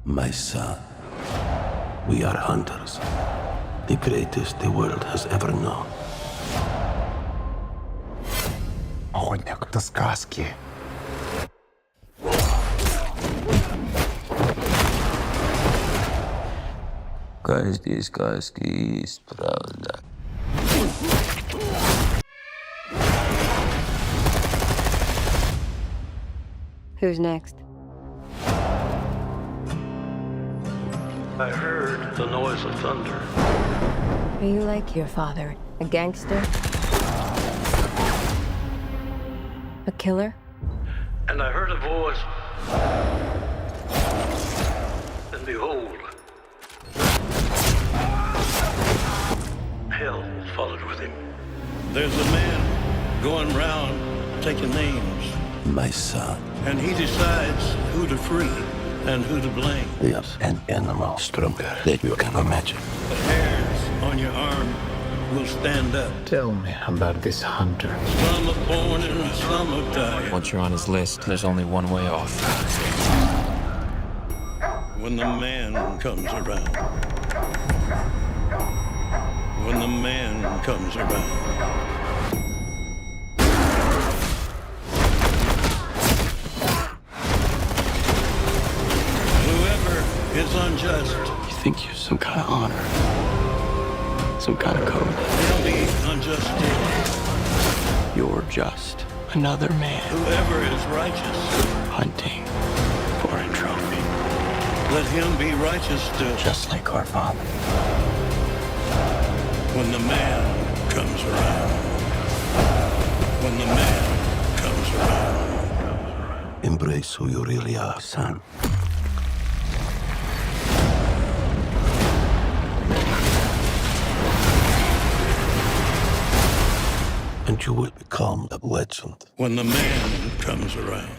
My son, we are hunters. The greatest the world has ever known. Охотник до сказки. Каждой сказки есть правда. Who's next? I heard the noise of thunder. Are you like your father? A gangster? A killer? And I heard a voice. And behold, hell followed with him. There's a man going round taking names, My son, and he decides who to free and who to blame. yes, an animal stronger than you can imagine. The hairs on your arm will stand up. Tell me about this hunter. Some are born and some are dying. Once you're on his list, there's only one way off. When the man comes around. When the man comes around. Whoever is unjust, You think you're some kind of honor? Some kind of code? he'll be unjust too. You're just another man Whoever is righteous, hunting for a trophy. let him be righteous still. Just like our father. When the man comes around. When the man comes around. Embrace who you really are, son. And you will become a legend. When the man comes around.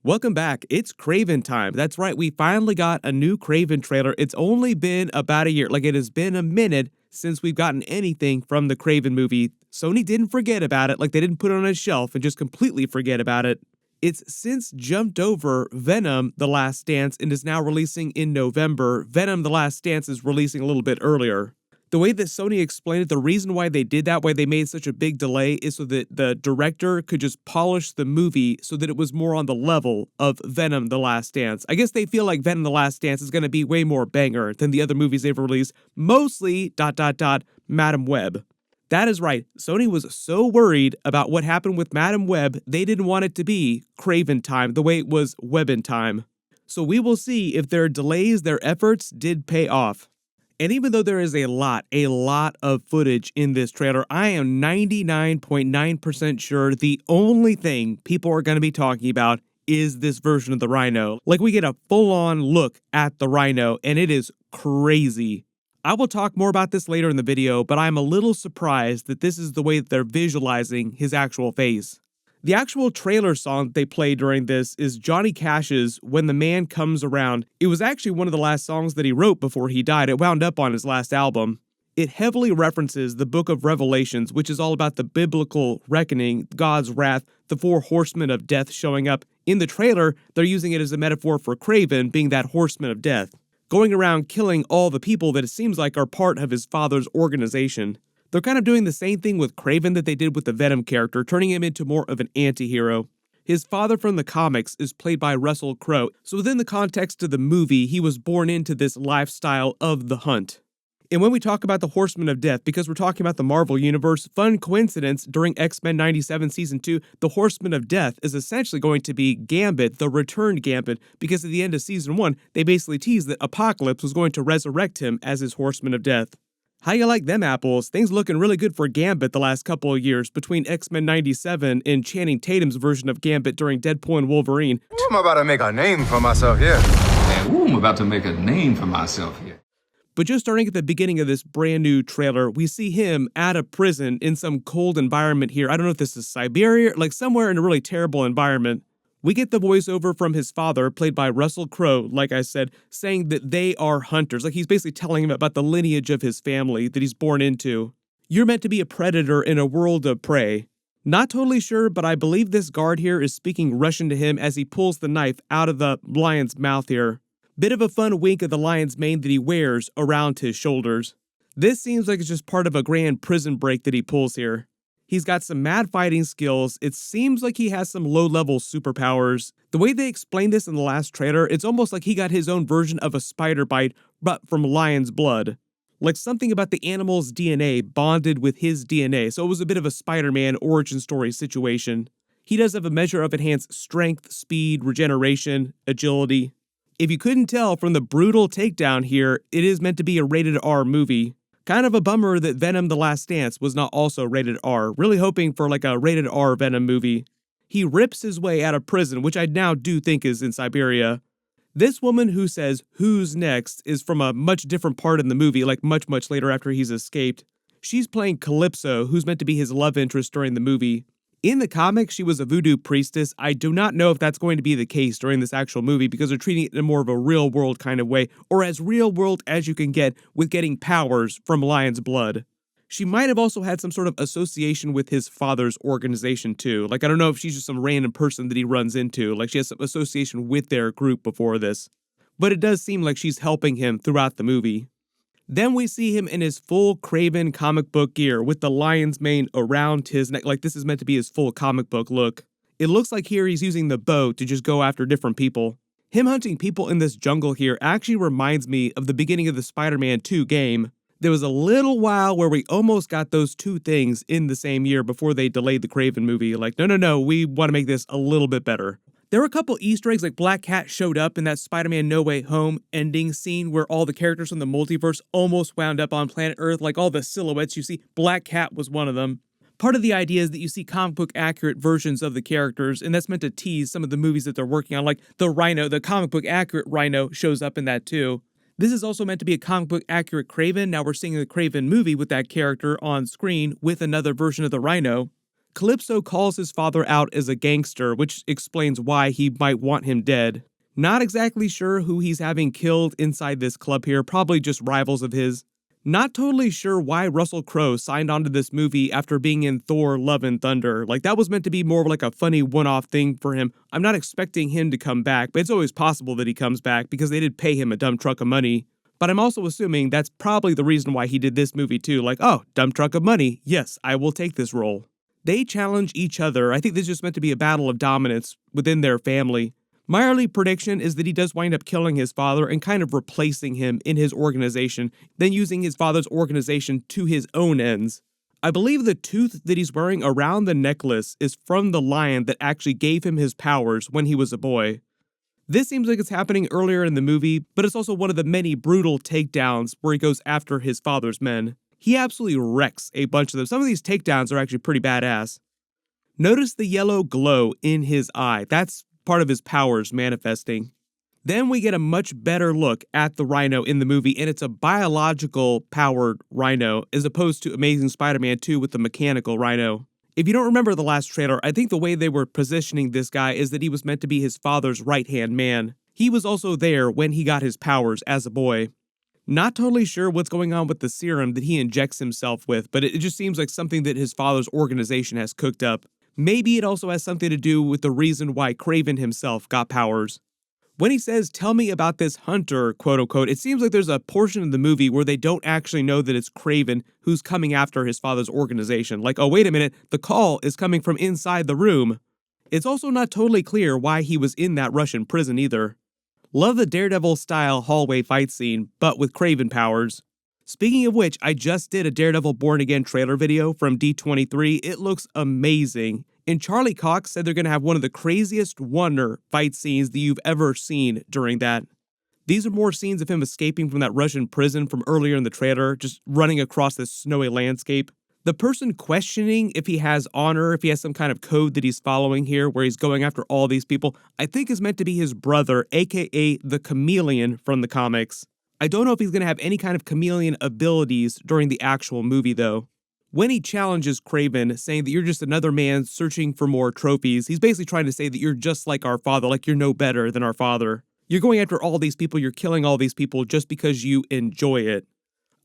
Welcome back. It's Kraven time. That's right. We finally got a new Kraven trailer. It's only been about a year. Like, it has been a minute since we've gotten anything from the Kraven movie. Sony didn't forget about it. Like, they didn't put it on a shelf and just completely forget about it. It's since jumped over Venom: The Last Dance and is now releasing in November. Venom: The Last Dance is releasing a little bit earlier. The way that Sony explained it, the reason why they did that, why they made such a big delay, is so that the director could just polish the movie so that it was more on the level of Venom: The Last Dance. I guess they feel like Venom: The Last Dance is going to be way more banger than the other movies they've released, mostly ... Madam Web. That is right. Sony was so worried about what happened with Madam Web, they didn't want it to be Kraven time, the way it was Webbin time. So we will see if their delays, their efforts did pay off. And even though there is a lot of footage in this trailer, I am 99.9% sure the only thing people are going to be talking about is this version of the Rhino. Like, we get a full-on look at the Rhino, and it is crazy. I will talk more about this later in the video, but I'm a little surprised that this is the way that they're visualizing his actual face. The actual trailer song that they play during this is Johnny Cash's When the Man Comes Around. It was actually one of the last songs that he wrote before he died. It wound up on his last album. It heavily references the book of Revelations, which is all about the biblical reckoning, God's wrath, the four horsemen of death showing up. In the trailer, they're using it as a metaphor for Kraven being that horseman of death, going around killing all the people that it seems like are part of his father's organization. They're kind of doing the same thing with Kraven that they did with the Venom character, turning him into more of an anti-hero. His father from the comics is played by Russell Crowe, so within the context of the movie, he was born into this lifestyle of the hunt. And when we talk about the Horsemen of Death, because we're talking about the Marvel Universe, fun coincidence, during X-Men 97 Season 2, the Horsemen of Death is essentially going to be Gambit, the returned Gambit, because at the end of Season 1, they basically teased that Apocalypse was going to resurrect him as his Horseman of Death. How you like them apples? Things looking really good for Gambit the last couple of years between X-Men 97 and Channing Tatum's version of Gambit during Deadpool and Wolverine. I'm about to make a name for myself here. And I'm about to make a name for myself here. But just starting at the beginning of this brand new trailer, we see him at a prison in some cold environment here. I don't know if this is Siberia, like somewhere in a really terrible environment. We get the voiceover from his father, played by Russell Crowe, like I said, saying that they are hunters. Like, he's basically telling him about the lineage of his family that he's born into. You're meant to be a predator in a world of prey. Not totally sure, but I believe this guard here is speaking Russian to him as he pulls the knife out of the lion's mouth here. Bit of a fun wink of the lion's mane that he wears around his shoulders. This seems like it's just part of a grand prison break that he pulls here. He's got some mad fighting skills. It seems like he has some low-level superpowers. The way they explained this in the last trailer, it's almost like he got his own version of a spider bite, but from lion's blood. Like something about the animal's DNA bonded with his DNA, so it was a bit of a Spider-Man origin story situation. He does have a measure of enhanced strength, speed, regeneration, agility. If you couldn't tell from the brutal takedown here, it is meant to be a rated R movie. Kind of a bummer that Venom: The Last Dance was not also rated R, really hoping for like a rated R Venom movie. He rips his way out of prison, which I now do think is in Siberia. This woman who says, "Who's next?" is from a much different part in the movie, like much later after he's escaped. She's playing Calypso, who's meant to be his love interest during the movie. In the comics, she was a voodoo priestess. I do not know if that's going to be the case during this actual movie because they're treating it in more of a real-world kind of way, or as real-world as you can get with getting powers from lion's blood. She might have also had some sort of association with his father's organization too. Like, I don't know if she's just some random person that he runs into. Like, she has some association with their group before this. But it does seem like she's helping him throughout the movie. Then we see him in his full Kraven comic book gear with the lion's mane around his neck. Like, this is meant to be his full comic book look. It looks like here he's using the bow to just go after different people. Him hunting people in this jungle here actually reminds me of the beginning of the Spider-Man 2 game. There was a little while where we almost got those two things in the same year before they delayed the Kraven movie. Like, no, we want to make this a little bit better. There were a couple Easter eggs, like Black Cat showed up in that Spider-Man No Way Home ending scene where all the characters from the multiverse almost wound up on planet Earth, like all the silhouettes you see. Black Cat was one of them. Part of the idea is that you see comic book accurate versions of the characters, and that's meant to tease some of the movies that they're working on, like the Rhino, the comic book accurate Rhino shows up in that too. This is also meant to be a comic book accurate Kraven. Now we're seeing the Kraven movie with that character on screen with another version of the Rhino. Calypso calls his father out as a gangster, which explains why he might want him dead. Not exactly sure who he's having killed inside this club here, probably just rivals of his. Not totally sure why Russell Crowe signed onto this movie after being in Thor: Love and Thunder. Like, that was meant to be more of like a funny one-off thing for him. I'm not expecting him to come back, but it's always possible that he comes back because they did pay him a dumb truck of money. But I'm also assuming that's probably the reason why he did this movie too. Like, oh, dumb truck of money. Yes, I will take this role. They challenge each other. I think this is just meant to be a battle of dominance within their family. My early prediction is that he does wind up killing his father and kind of replacing him in his organization, then using his father's organization to his own ends. I believe the tooth that he's wearing around the necklace is from the lion that actually gave him his powers when he was a boy. This seems like it's happening earlier in the movie, but it's also one of the many brutal takedowns where he goes after his father's men. He absolutely wrecks a bunch of them. Some of these takedowns are actually pretty badass. Notice the yellow glow in his eye. That's part of his powers manifesting. Then we get a much better look at the Rhino in the movie, and it's a biological powered Rhino as opposed to Amazing Spider-Man 2 with the mechanical Rhino. If you don't remember the last trailer, I think the way they were positioning this guy is that he was meant to be his father's right-hand man. He was also there when he got his powers as a boy. Not totally sure what's going on with the serum that he injects himself with, but it just seems like something that his father's organization has cooked up. Maybe it also has something to do with the reason why Kraven himself got powers. When he says, "Tell me about this hunter," quote unquote, it seems like there's a portion of the movie where they don't actually know that it's Kraven who's coming after his father's organization. Like, oh, wait a minute, the call is coming from inside the room. It's also not totally clear why he was in that Russian prison either. Love the Daredevil-style hallway fight scene, but with Kraven powers. Speaking of which, I just did a Daredevil Born Again trailer video from D23. It looks amazing. And Charlie Cox said they're going to have one of the craziest Wonder fight scenes that you've ever seen during that. These are more scenes of him escaping from that Russian prison from earlier in the trailer, just running across this snowy landscape. The person questioning if he has honor, if he has some kind of code that he's following here where he's going after all these people, I think is meant to be his brother, aka the Chameleon from the comics. I don't know if he's going to have any kind of chameleon abilities during the actual movie though. When he challenges Kraven, saying that you're just another man searching for more trophies, he's basically trying to say that you're just like our father, like you're no better than our father. You're going after all these people, you're killing all these people just because you enjoy it.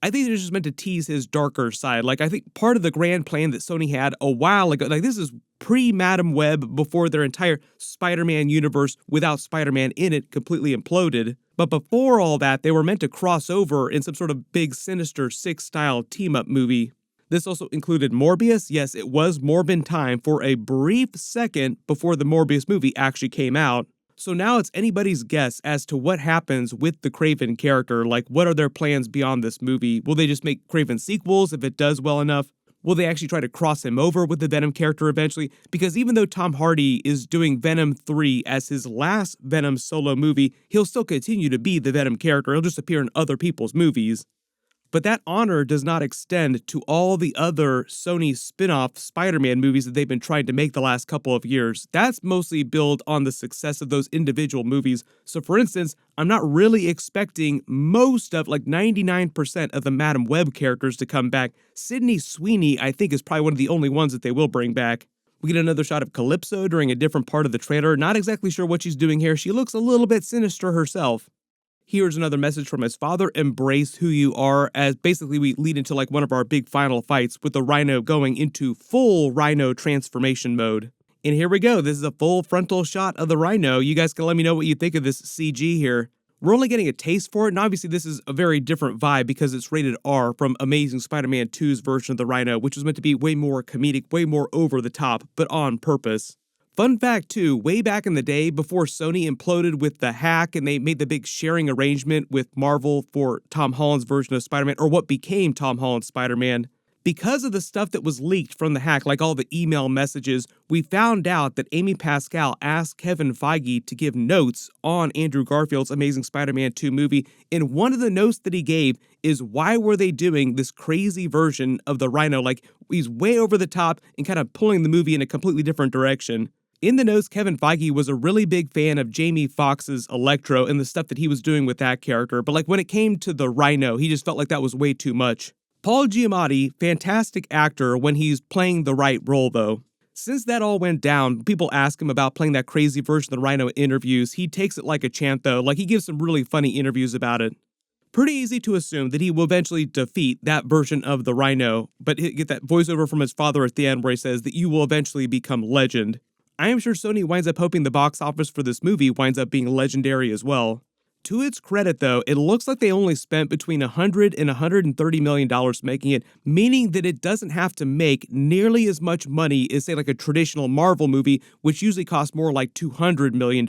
I think they're just meant to tease his darker side. Like, I think part of the grand plan that Sony had a while ago, like this is pre-Madam Web, before their entire Spider-Man universe without Spider-Man in it completely imploded. But before all that, they were meant to cross over in some sort of big Sinister Six-style team-up movie. This also included Morbius. Yes, it was Morbin time for a brief second before the Morbius movie actually came out. So now it's anybody's guess as to what happens with the Kraven character. Like, what are their plans beyond this movie? Will they just make Kraven sequels if it does well enough? Will they actually try to cross him over with the Venom character eventually? Because even though Tom Hardy is doing Venom 3 as his last Venom solo movie, he'll still continue to be the Venom character. He'll just appear in other people's movies. But that honor does not extend to all the other Sony spin-off Spider-Man movies that they've been trying to make the last couple of years. That's mostly built on the success of those individual movies. So for instance, I'm not really expecting most of, like 99% of the Madam Web characters to come back. Sydney Sweeney, I think, is probably one of the only ones that they will bring back. We get another shot of Calypso during a different part of the trailer. Not exactly sure what she's doing here. She looks a little bit sinister herself. Here's another message from his father: embrace who you are, as basically we lead into like one of our big final fights with the Rhino going into full Rhino transformation mode. And here we go. This is a full frontal shot of the Rhino. You guys can let me know what you think of this CG here. We're only getting a taste for it, and obviously this is a very different vibe because it's rated R from Amazing Spider-Man 2's version of the Rhino, which was meant to be way more comedic, way more over the top, but on purpose. Fun fact too, way back in the day before Sony imploded with the hack and they made the big sharing arrangement with Marvel for Tom Holland's version of Spider-Man, or what became Tom Holland's Spider-Man, because of the stuff that was leaked from the hack, like all the email messages, we found out that Amy Pascal asked Kevin Feige to give notes on Andrew Garfield's Amazing Spider-Man 2 movie, and one of the notes that he gave is why were they doing this crazy version of the Rhino, like he's way over the top and kind of pulling the movie in a completely different direction. In the notes, Kevin Feige was a really big fan of Jamie Foxx's Electro and the stuff that he was doing with that character, but like when it came to the Rhino, he just felt like that was way too much. Paul Giamatti, fantastic actor when he's playing the right role though. Since that all went down, people ask him about playing that crazy version of the Rhino in interviews. He takes it like a champ though, like he gives some really funny interviews about it. Pretty easy to assume that he will eventually defeat that version of the Rhino, but he'll get that voiceover from his father at the end where he says that you will eventually become legend. I am sure Sony winds up hoping the box office for this movie winds up being legendary as well. To its credit though, it looks like they only spent between $100 and $130 million making it, meaning that it doesn't have to make nearly as much money as say like a traditional Marvel movie, which usually costs more like $200 million.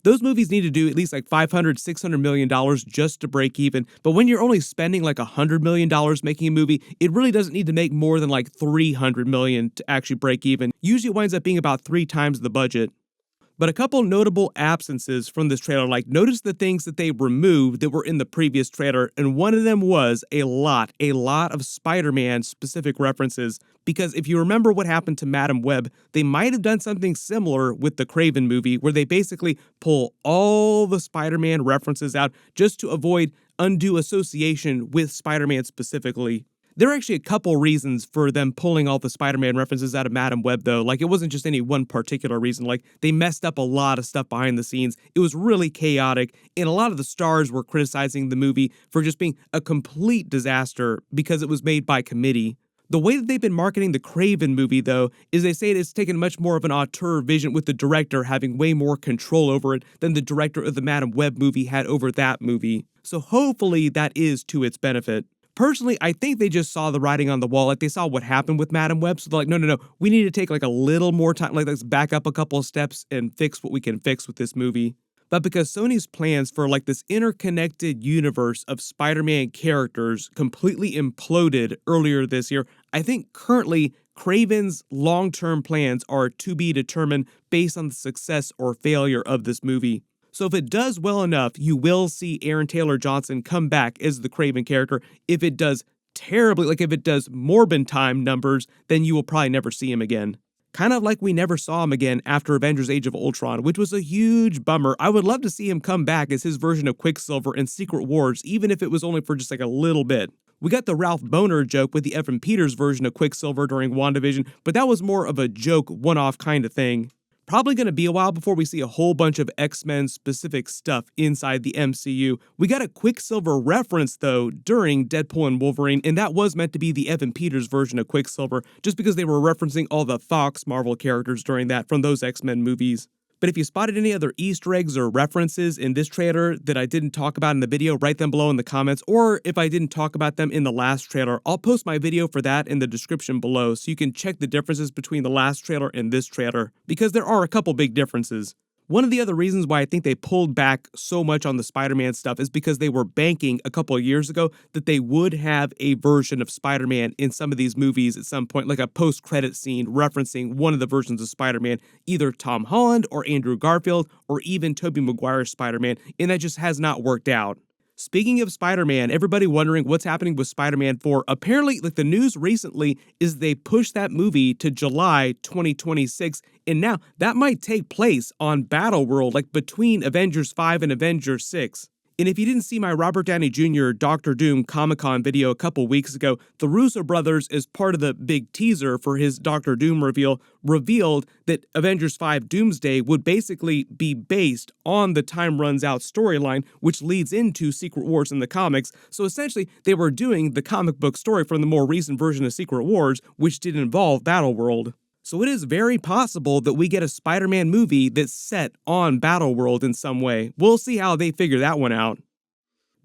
Those movies need to do at least like $500, $600 million just to break even. But when you're only spending like $100 million making a movie, it really doesn't need to make more than like $300 million to actually break even. Usually it winds up being about 3 times the budget. But a couple notable absences from this trailer, like notice the things that they removed that were in the previous trailer, and one of them was a lot of Spider-Man specific references, because if you remember what happened to Madam Web, they might have done something similar with the Kraven movie, where they basically pull all the Spider-Man references out just to avoid undue association with Spider-Man specifically. There are actually a couple reasons for them pulling all the Spider-Man references out of Madam Web, though. Like, it wasn't just any one particular reason. Like, they messed up a lot of stuff behind the scenes. It was really chaotic, and a lot of the stars were criticizing the movie for just being a complete disaster because it was made by committee. The way that they've been marketing the Kraven movie, though, is they say it's taken much more of an auteur vision, with the director having way more control over it than the director of the Madam Web movie had over that movie. So hopefully that is to its benefit. Personally, I think they just saw the writing on the wall, like they saw what happened with Madam Web, so they're like, no, we need to take like a little more time, like let's back up a couple of steps and fix what we can fix with this movie. But because Sony's plans for like this interconnected universe of Spider-Man characters completely imploded earlier this year, I think currently Kraven's long-term plans are to be determined based on the success or failure of this movie. So if it does well enough, you will see Aaron Taylor Johnson come back as the Kraven character. If it does terribly, like if it does Morbin time numbers, then you will probably never see him again. Kind of like we never saw him again after Avengers Age of Ultron, which was a huge bummer. I would love to see him come back as his version of Quicksilver in Secret Wars, even if it was only for just like a little bit. We got the Ralph Boner joke with the Evan Peters version of Quicksilver during WandaVision, but that was more of a joke, one-off kind of thing. Probably going to be a while before we see a whole bunch of X-Men specific stuff inside the MCU. We got a Quicksilver reference though during Deadpool and Wolverine, and that was meant to be the Evan Peters version of Quicksilver, just because they were referencing all the Fox Marvel characters during that from those X-Men movies. But if you spotted any other Easter eggs or references in this trailer that I didn't talk about in the video, write them below in the comments, or if I didn't talk about them in the last trailer, I'll post my video for that in the description below so you can check the differences between the last trailer and this trailer, because there are a couple big differences. One of the other reasons why I think they pulled back so much on the Spider-Man stuff is because they were banking a couple of years ago that they would have a version of Spider-Man in some of these movies at some point, like a post-credit scene referencing one of the versions of Spider-Man, either Tom Holland or Andrew Garfield or even Tobey Maguire's Spider-Man, and that just has not worked out. Speaking of Spider-Man, everybody wondering what's happening with Spider-Man 4. Apparently, the news recently is they pushed that movie to July 2026, and now that might take place on Battleworld, between Avengers 5 and Avengers 6. And if you didn't see my Robert Downey Jr. Doctor Doom Comic-Con video a couple weeks ago, the Russo brothers, as part of the big teaser for his Doctor Doom reveal, revealed that Avengers 5 Doomsday would basically be based on the Time Runs Out storyline, which leads into Secret Wars in the comics. So essentially, they were doing the comic book story from the more recent version of Secret Wars, which did involve Battleworld. So it is very possible that we get a Spider-Man movie that's set on Battleworld in some way. We'll see how they figure that one out.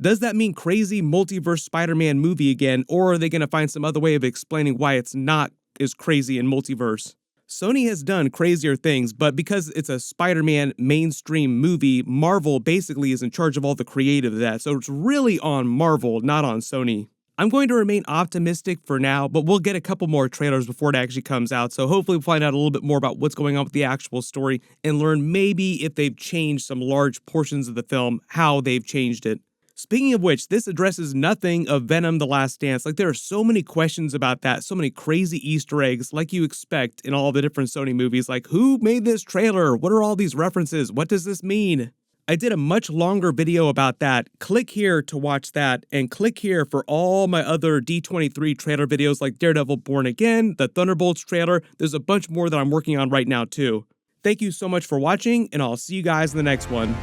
Does that mean crazy multiverse Spider-Man movie again, or are they going to find some other way of explaining why it's not as crazy in multiverse? Sony has done crazier things, but because it's a Spider-Man mainstream movie, Marvel basically is in charge of all the creative of that, so it's really on Marvel, not on Sony. I'm going to remain optimistic for now, but we'll get a couple more trailers before it actually comes out, so hopefully we'll find out a little bit more about what's going on with the actual story and learn maybe if they've changed some large portions of the film, how they've changed it. Speaking of which, this addresses nothing of Venom: The Last Dance. There are so many questions about that, so many crazy Easter eggs like you expect in all the different Sony movies, who made this trailer? What are all these references? What does this mean? I did a much longer video about that. Click here to watch that, and click here for all my other D23 trailer videos like Daredevil Born Again, the Thunderbolts trailer. There's a bunch more that I'm working on right now too. Thank you so much for watching, and I'll see you guys in the next one.